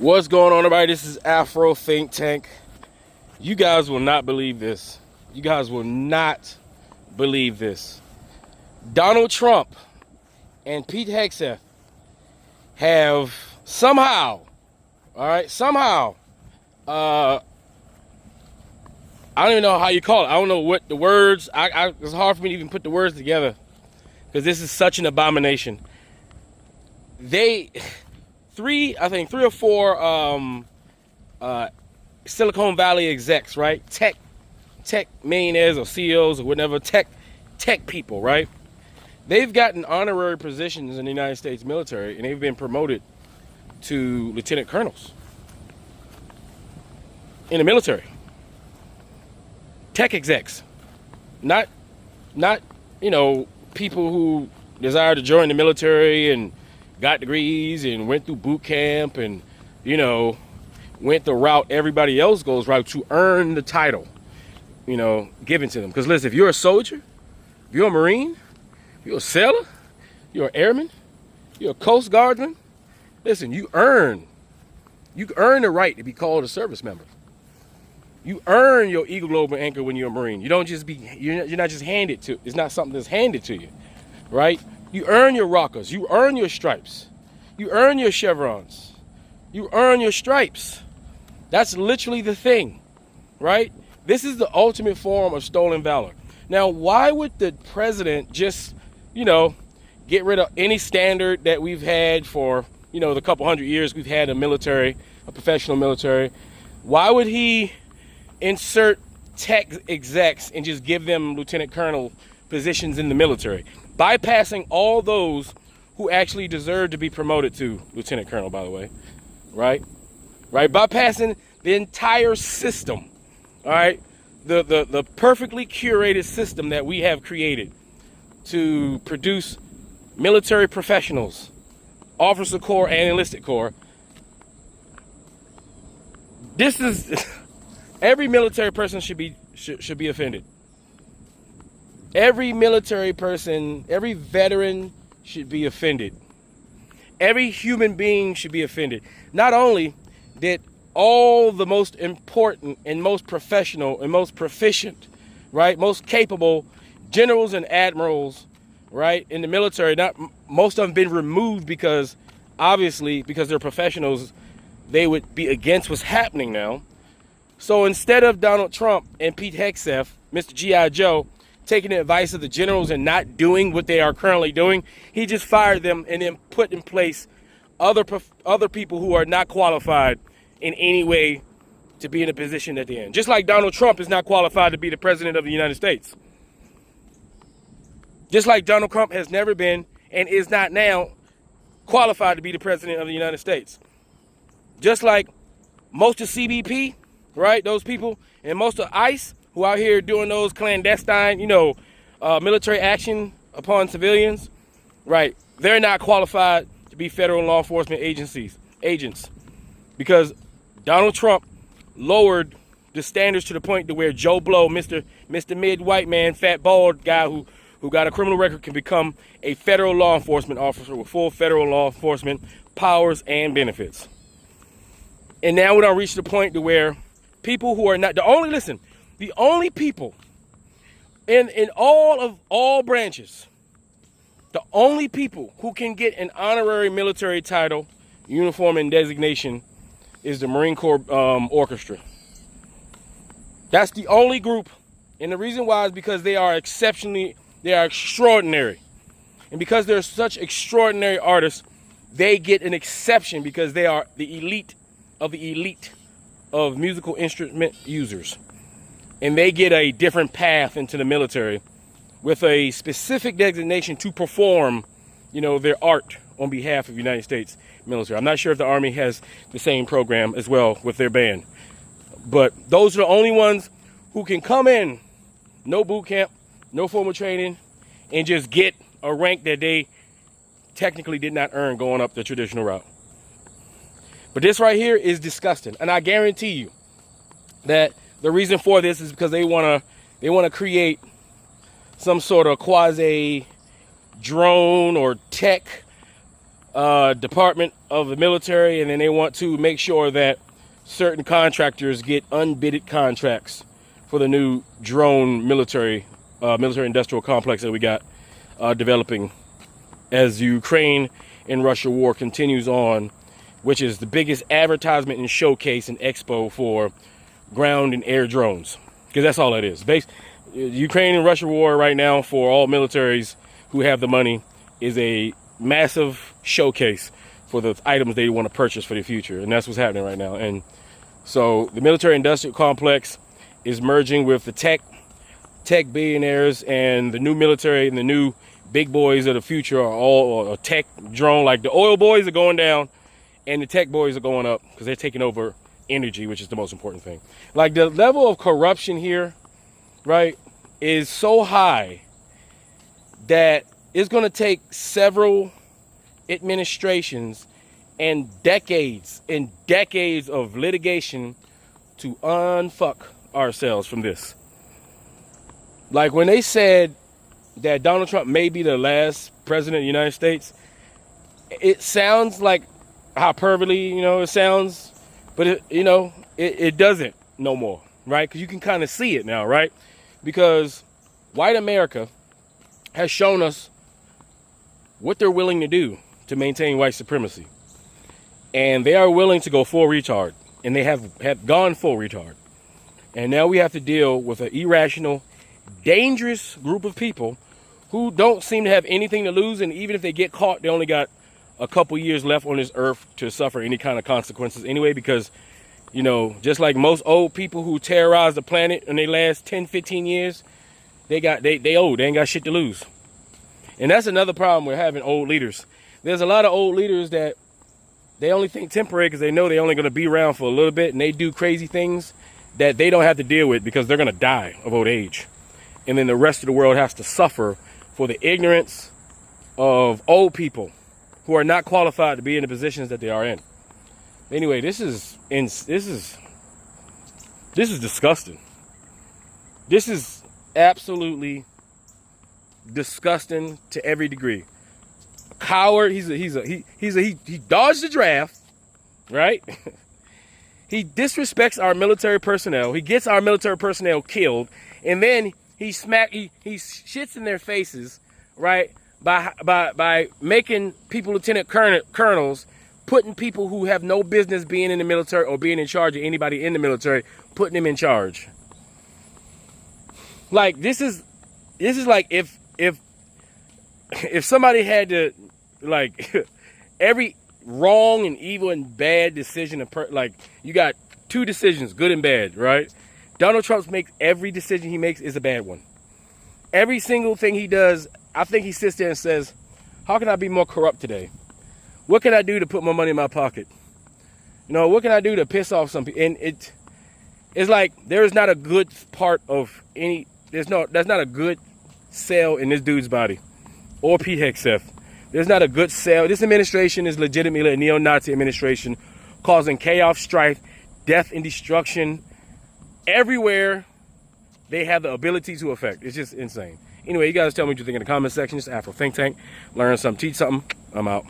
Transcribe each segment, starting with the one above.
What's going on, everybody? This is Afro Think Tank. You guys will not believe this. You guys will not believe this. Donald Trump and Pete Hegseth have somehow, I don't even know how you call it. I don't know what the words, it's hard for me to even put the words together because this is such an abomination. Three or four Silicon Valley execs, right? Tech millionaires or CEOs or whatever, tech people, right? They've gotten honorary positions in the United States military and they've been promoted to lieutenant colonels in the military. Tech execs, not people who desire to join the military and got degrees and went through boot camp and went the route everybody else goes route to earn the title given to them. Because listen, if you're a soldier, if you're a Marine, if you're a sailor, you're an airman, you're a Coast Guardsman, listen, you earn the right to be called a service member. You earn your Eagle Globe and Anchor when you're a Marine. You don't just you're not just handed to. It's not something that's handed to you, right? You earn your rockers. You earn your stripes. You earn your chevrons. You earn your stripes. That's literally the thing, right? This is the ultimate form of stolen valor. Now, why would the president just, get rid of any standard that we've had for, the couple hundred years we've had a professional military? Why would he insert tech execs and just give them lieutenant colonel positions in the military, bypassing all those who actually deserve to be promoted to lieutenant colonel, by the way, right? Bypassing the entire system, all right? The perfectly curated system that we have created to produce military professionals, officer corps and enlisted corps. This is every military person should be offended. Every military person, every veteran should be offended. Every human being should be offended. Not only did all the most important and most professional and most proficient, right, most capable generals and admirals, right, in the military, most of them been removed because they're professionals, they would be against what's happening now. So instead of Donald Trump and Pete Hegseth, Mr. G.I. Joe, taking the advice of the generals and not doing what they are currently doing, he just fired them and then put in place other people who are not qualified in any way to be in a position that they're in. Just like Donald Trump is not qualified to be the president of the United States. Just like Donald Trump has never been and is not now qualified to be the president of the United States. Just like most of CBP, right, those people, and most of ICE, who out here doing those clandestine, military action upon civilians, right? They're not qualified to be federal law enforcement agents, because Donald Trump lowered the standards to the point to where Joe Blow, Mr. Mid-White man, fat bald guy who got a criminal record, can become a federal law enforcement officer with full federal law enforcement powers and benefits. And now we don't reach the point to where people who are not the only people in all branches, the only people who can get an honorary military title, uniform, and designation is the Marine Corps Orchestra. That's the only group, and the reason why is because they are extraordinary, and because they're such extraordinary artists, they get an exception because they are the elite of musical instrument users. And they get a different path into the military with a specific designation to perform, their art on behalf of the United States military. I'm not sure if the Army has the same program as well with their band. But those are the only ones who can come in, no boot camp, no formal training, and just get a rank that they technically did not earn going up the traditional route. But this right here is disgusting. And I guarantee you that the reason for this is because they want to create some sort of quasi drone or tech department of the military, and then they want to make sure that certain contractors get unbidded contracts for the new drone military industrial complex that we got developing as Ukraine and Russia war continues on, which is the biggest advertisement and showcase and expo for ground and air drones, because that's all it is. Ukraine and Russia war right now for all militaries who have the money is a massive showcase for the items they want to purchase for the future, and that's what's happening right now. And so the military industrial complex is merging with the tech billionaires, and the new military and the new big boys of the future are all a tech drone. Like the oil boys are going down and the tech boys are going up because they're taking over energy, which is the most important thing. Like the level of corruption here, right, is so high that it's going to take several administrations and decades of litigation to unfuck ourselves from this. Like when they said that Donald Trump may be the last president of the United States, it sounds like hyperbole, it sounds, but it doesn't no more, right? Because you can kind of see it now, right? Because white America has shown us what they're willing to do to maintain white supremacy. And they are willing to go full retard. And they have gone full retard. And now we have to deal with an irrational, dangerous group of people who don't seem to have anything to lose. And even if they get caught, they only got a couple years left on this earth to suffer any kind of consequences anyway. Because, just like most old people who terrorize the planet in their last 10, 15 years, they old. They ain't got shit to lose. And that's another problem with having old leaders. There's a lot of old leaders that they only think temporary because they know they're only going to be around for a little bit, and they do crazy things that they don't have to deal with because they're going to die of old age. And then the rest of the world has to suffer for the ignorance of old people who are not qualified to be in the positions that they are in. Anyway, this is disgusting. This is absolutely disgusting to every degree. Coward. He dodged the draft, right? He disrespects our military personnel. He gets our military personnel killed, and then he shits in their faces, right? By making people lieutenant colonels, putting people who have no business being in the military or being in charge of anybody in the military, putting them in charge. Like this is like if somebody had to, like, every wrong and evil and bad decision, like you got two decisions, good and bad, right? Donald Trump makes every decision he makes is a bad one. Every single thing he does, I think he sits there and says, how can I be more corrupt today? What can I do to put more money in my pocket? What can I do to piss off some people? And it's like there is not a good part of any, that's not a good cell in this dude's body, or Pete Hegseth. There's not a good cell. This administration is legitimately a neo-Nazi administration, causing chaos, strife, death, and destruction everywhere they have the ability to affect. It's just insane. Anyway, you guys tell me what you think in the comment section. It's Afro Think Tank. Learn something, teach something. I'm out.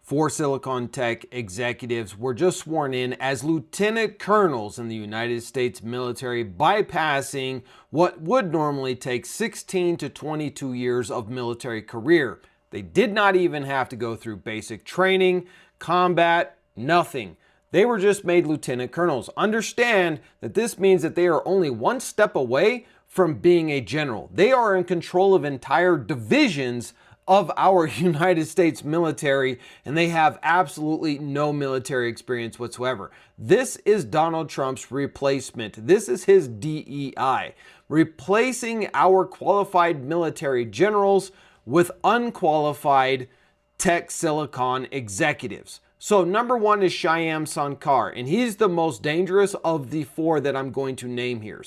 4 Silicon Tech executives were just sworn in as lieutenant colonels in the United States military, bypassing what would normally take 16 to 22 years of military career. They did not even have to go through basic training, combat, nothing. They were just made lieutenant colonels. Understand that this means that they are only one step away from being a general. They are in control of entire divisions of our United States military, and they have absolutely no military experience whatsoever. This is Donald Trump's replacement. This is his DEI, replacing our qualified military generals with unqualified tech silicon executives. So number one is Shyam Sankar, and he's the most dangerous of the 4 that I'm going to name here.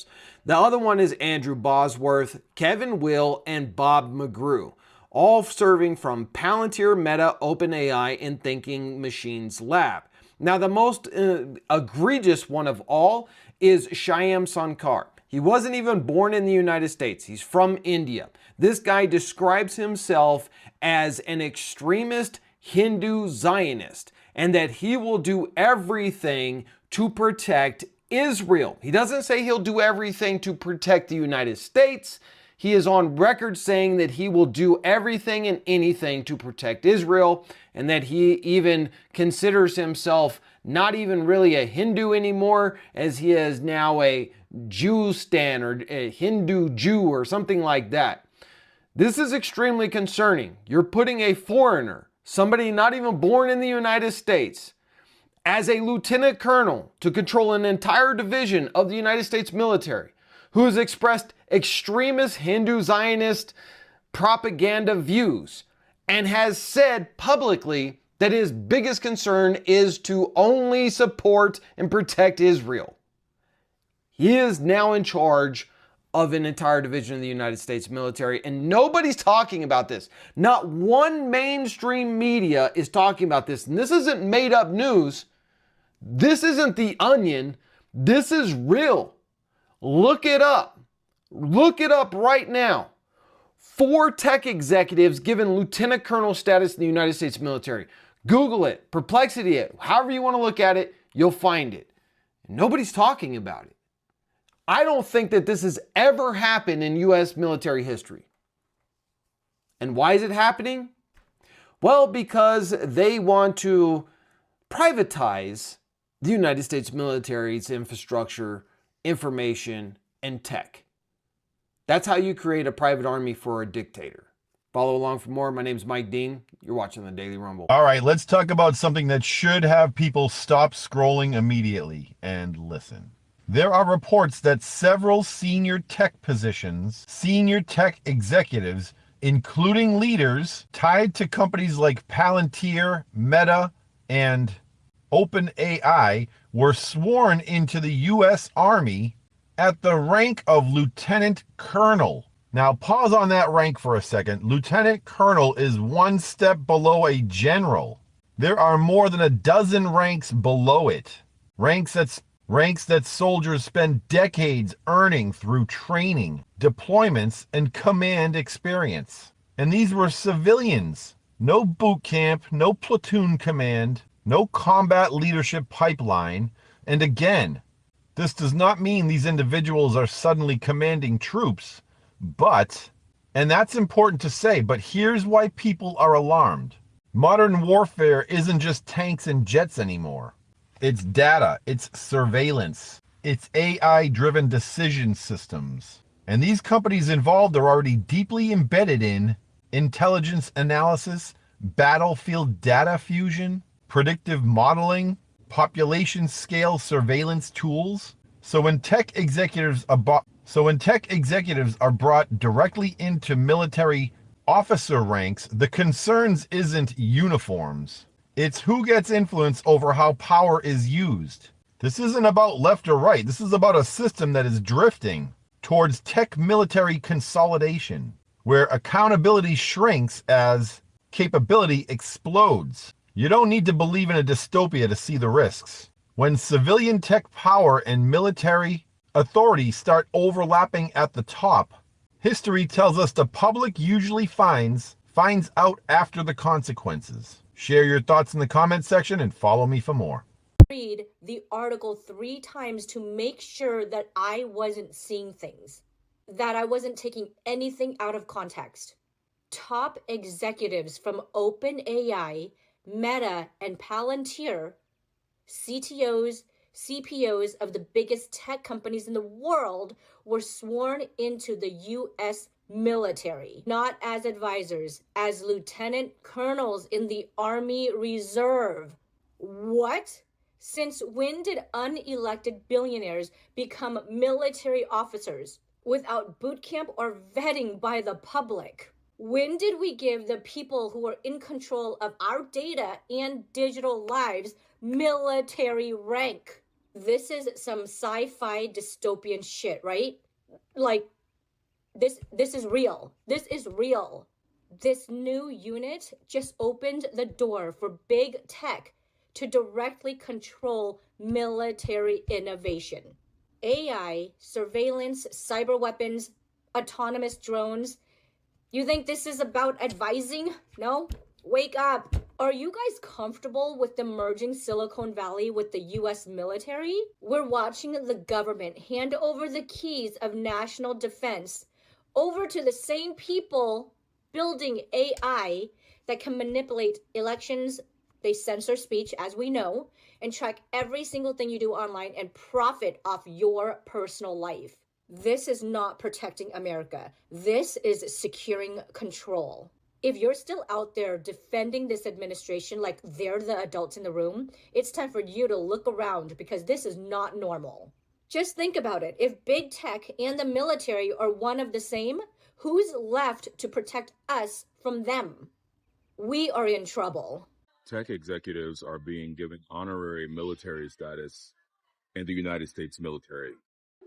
The other one is Andrew Bosworth, Kevin Will, and Bob McGrew, all serving from Palantir, Meta, OpenAI, and Thinking Machines Lab. Now, the most egregious one of all is Shyam Sankar. He wasn't even born in the United States. He's from India. This guy describes himself as an extremist Hindu Zionist. and that he will do everything to protect Israel. He doesn't say he'll do everything to protect the United States. He is on record saying that he will do everything and anything to protect Israel, and that he even considers himself not even really a Hindu anymore, as he is now a Jew-stan or a Hindu Jew or something like that. This is extremely concerning. You're putting a foreigner, somebody not even born in the United States, as a lieutenant colonel to control an entire division of the United States military, who has expressed extremist Hindu Zionist propaganda views and has said publicly that his biggest concern is to only support and protect Israel. He is now in charge of an entire division of the United States military, and nobody's talking about this. Not one mainstream media is talking about this, and this isn't made up news. This isn't The Onion. This is real. Look it up. Look it up right now. 4 tech executives given lieutenant colonel status in the United States military. Google it, perplexity it, however you want to look at it, you'll find it. Nobody's talking about it. I don't think that this has ever happened in U.S. military history. And why is it happening? Well, because they want to privatize the United States military's infrastructure, information, and tech. That's how you create a private army for a dictator. Follow along for more. My name is Mike Dean. You're watching the Daily Rumble. All right, let's talk about something that should have people stop scrolling immediately and listen. There are reports that several senior tech executives, including leaders tied to companies like Palantir, Meta, and OpenAI, were sworn into the U.S. Army at the rank of lieutenant colonel. Now, pause on that rank for a second. Lieutenant colonel is one step below a general. There are more than a dozen ranks below it. Ranks that soldiers spend decades earning through training, deployments, and command experience. And these were civilians. No boot camp, no platoon command, no combat leadership pipeline. And again, this does not mean these individuals are suddenly commanding troops. But, and that's important to say, but here's why people are alarmed. Modern warfare isn't just tanks and jets anymore. It's data, it's surveillance, it's AI-driven decision systems. And these companies involved are already deeply embedded in intelligence analysis, battlefield data fusion, predictive modeling, population scale surveillance tools. So when tech executives are brought directly into military officer ranks, the concerns isn't uniforms. It's who gets influence over how power is used. This isn't about left or right. This is about a system that is drifting towards tech military consolidation, where accountability shrinks as capability explodes. You don't need to believe in a dystopia to see the risks. When civilian tech power and military authority start overlapping at the top, history tells us the public usually finds out after the consequences. Share your thoughts in the comment section and follow me for more. Read the article 3 times to make sure that I wasn't seeing things, that I wasn't taking anything out of context. Top executives from OpenAI, Meta, and Palantir, CTOs, CPOs of the biggest tech companies in the world, were sworn into the U.S. military, not as advisors, as lieutenant colonels in the Army Reserve. What? Since when did unelected billionaires become military officers without boot camp or vetting by the public? When did we give the people who are in control of our data and digital lives military rank? This is some sci-fi dystopian shit, right? Like, this is real. This is real. This new unit just opened the door for big tech to directly control military innovation. AI, surveillance, cyber weapons, autonomous drones. You think this is about advising? No? Wake up! Are you guys comfortable with the merging Silicon Valley with the US military? We're watching the government hand over the keys of national defense over to the same people building AI that can manipulate elections. They censor speech, as we know, and track every single thing you do online and profit off your personal life. This is not protecting America. This is securing control. If you're still out there defending this administration like they're the adults in the room, it's time for you to look around because this is not normal. Just think about it. If big tech and the military are one of the same, who's left to protect us from them? We are in trouble. Tech executives are being given honorary military status in the United States military.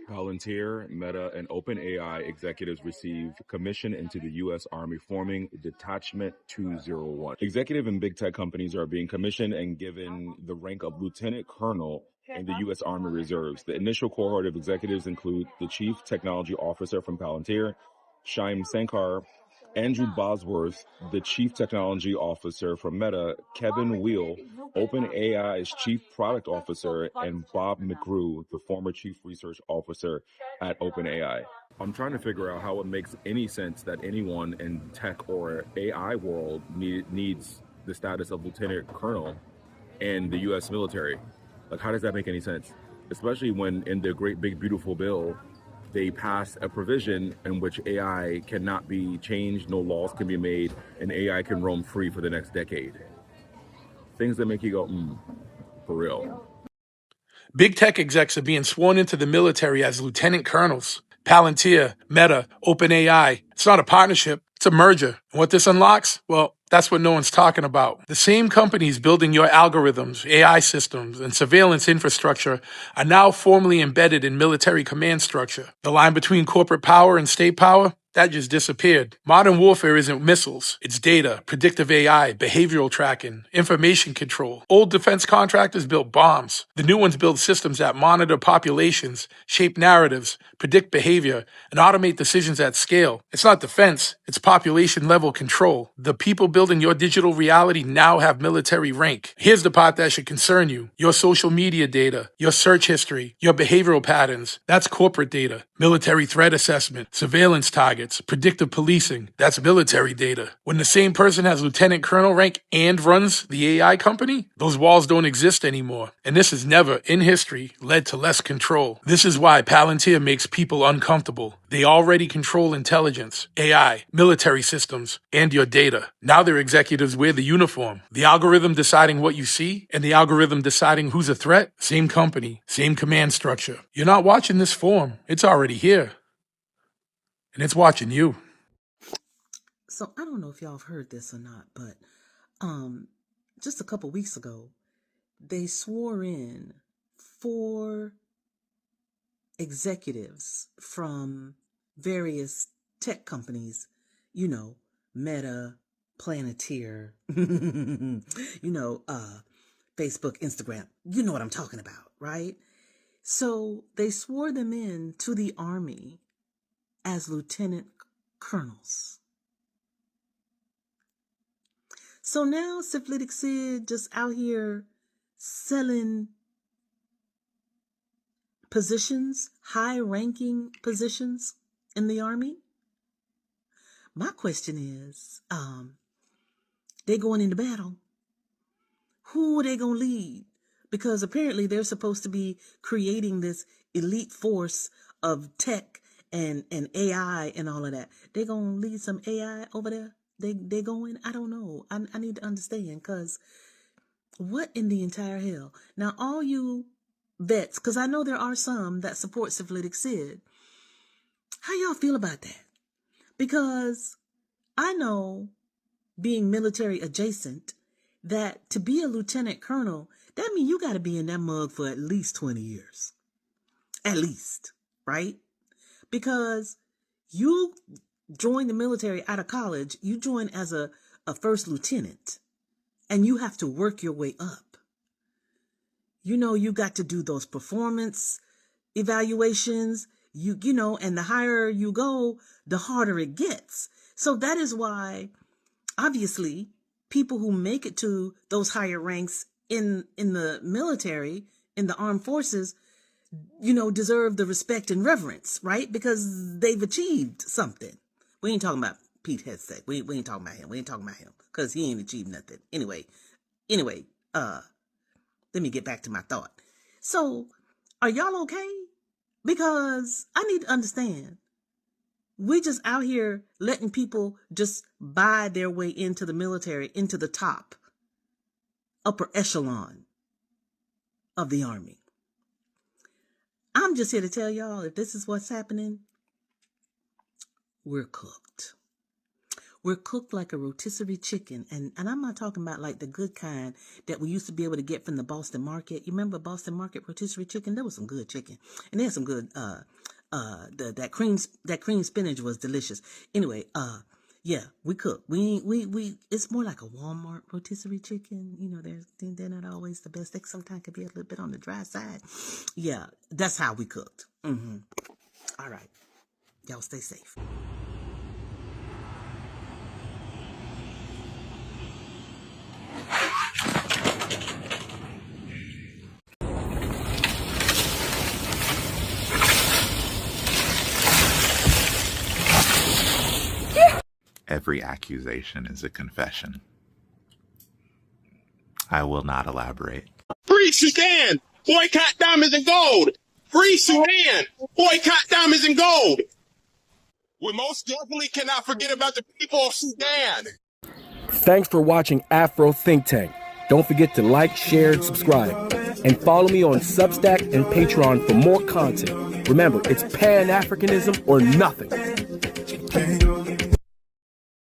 Palantir, Meta, and OpenAI executives received commission into the U.S. Army, forming Detachment 201. Executive and big tech companies are being commissioned and given the rank of lieutenant colonel in the U.S. Army Reserves. The initial cohort of executives include the Chief Technology Officer from Palantir, Shyam Sankar, Andrew Bosworth, the Chief Technology Officer from Meta, Kevin Weil, OpenAI's Chief Product Officer, and Bob McGrew, the former Chief Research Officer at OpenAI. I'm trying to figure out how it makes any sense that anyone in tech or AI world needs the status of Lieutenant Colonel in the U.S. military. Like, how does that make any sense? Especially when in the Great Big Beautiful Bill, they passed a provision in which AI cannot be changed, no laws can be made, and AI can roam free for the next decade. Things that make you go, for real. Big tech execs are being sworn into the military as lieutenant colonels. Palantir, Meta, OpenAI. It's not a partnership, it's a merger. And what this unlocks? Well, that's what no one's talking about. The same companies building your algorithms, AI systems, and surveillance infrastructure are now formally embedded in military command structure. The line between corporate power and state power? That just disappeared. Modern warfare isn't missiles. It's data, predictive AI, behavioral tracking, information control. Old defense contractors built bombs. The new ones build systems that monitor populations, shape narratives, predict behavior, and automate decisions at scale. It's not defense, it's population-level control. The people building your digital reality now have military rank. Here's the part that should concern you. Your social media data, your search history, your behavioral patterns. That's corporate data. Military threat assessment, surveillance targets, predictive policing. That's military data. When the same person has lieutenant colonel rank and runs the AI company, those walls don't exist anymore. And this has never, in history, led to less control. This is why Palantir makes people uncomfortable. They already control intelligence, AI, military systems, and your data. Now their executives wear the uniform. The algorithm deciding what you see, and the algorithm deciding who's a threat. Same company, same command structure. You're not watching this form. It's already here. And it's watching you. So I don't know if y'all have heard this or not, but just a couple weeks ago, they swore in 4 executives from various tech companies, Meta, Planeteer, Facebook, Instagram. You know what I'm talking about, right? So they swore them in to the Army as lieutenant colonels. So now Syphilitic Sid just out here selling positions, high-ranking positions in the Army. My question is, they going into battle. Who are they going to lead? Because apparently they're supposed to be creating this elite force of tech and AI and all of that. They going to lead some AI over there? They going? I don't know. I need to understand, because what in the entire hell? Now, all you vets, because I know there are some that support Syphilitic Sid, how y'all feel about that? Because I know, being military adjacent, that to be a lieutenant colonel, that means you got to be in that mug for at least 20 years. At least, right? Because you join the military out of college, you join as a first lieutenant, and you have to work your way up. You got to do those performance evaluations, and the higher you go, the harder it gets. So that is why, obviously, people who make it to those higher ranks in the military, in the armed forces, deserve the respect and reverence, right? Because they've achieved something. We ain't talking about Pete Hegseth. We ain't talking about him. We ain't talking about him because he ain't achieved nothing. Anyway, let me get back to my thought. So, are y'all okay? Because I need to understand. We just out here letting people just buy their way into the military, into the top, upper echelon of the Army. I'm just here to tell y'all, if this is what's happening, we're cooked. We're cooked like a rotisserie chicken. And I'm not talking about like the good kind that we used to be able to get from the Boston Market. You remember Boston Market rotisserie chicken? There was some good chicken. And they had some good, that cream spinach was delicious. Anyway, yeah, we cook. We it's more like a Walmart rotisserie chicken. They're not always the best. They sometimes could be a little bit on the dry side. Yeah, that's how we cooked. All right. Y'all stay safe. Every accusation is a confession. I will not elaborate. Free Sudan! Boycott diamonds and gold! Free Sudan! Boycott diamonds and gold! We most definitely cannot forget about the people of Sudan! Thanks for watching Afro Think Tank. Don't forget to like, share, and subscribe. And follow me on Substack and Patreon for more content. Remember, it's Pan-Africanism or nothing.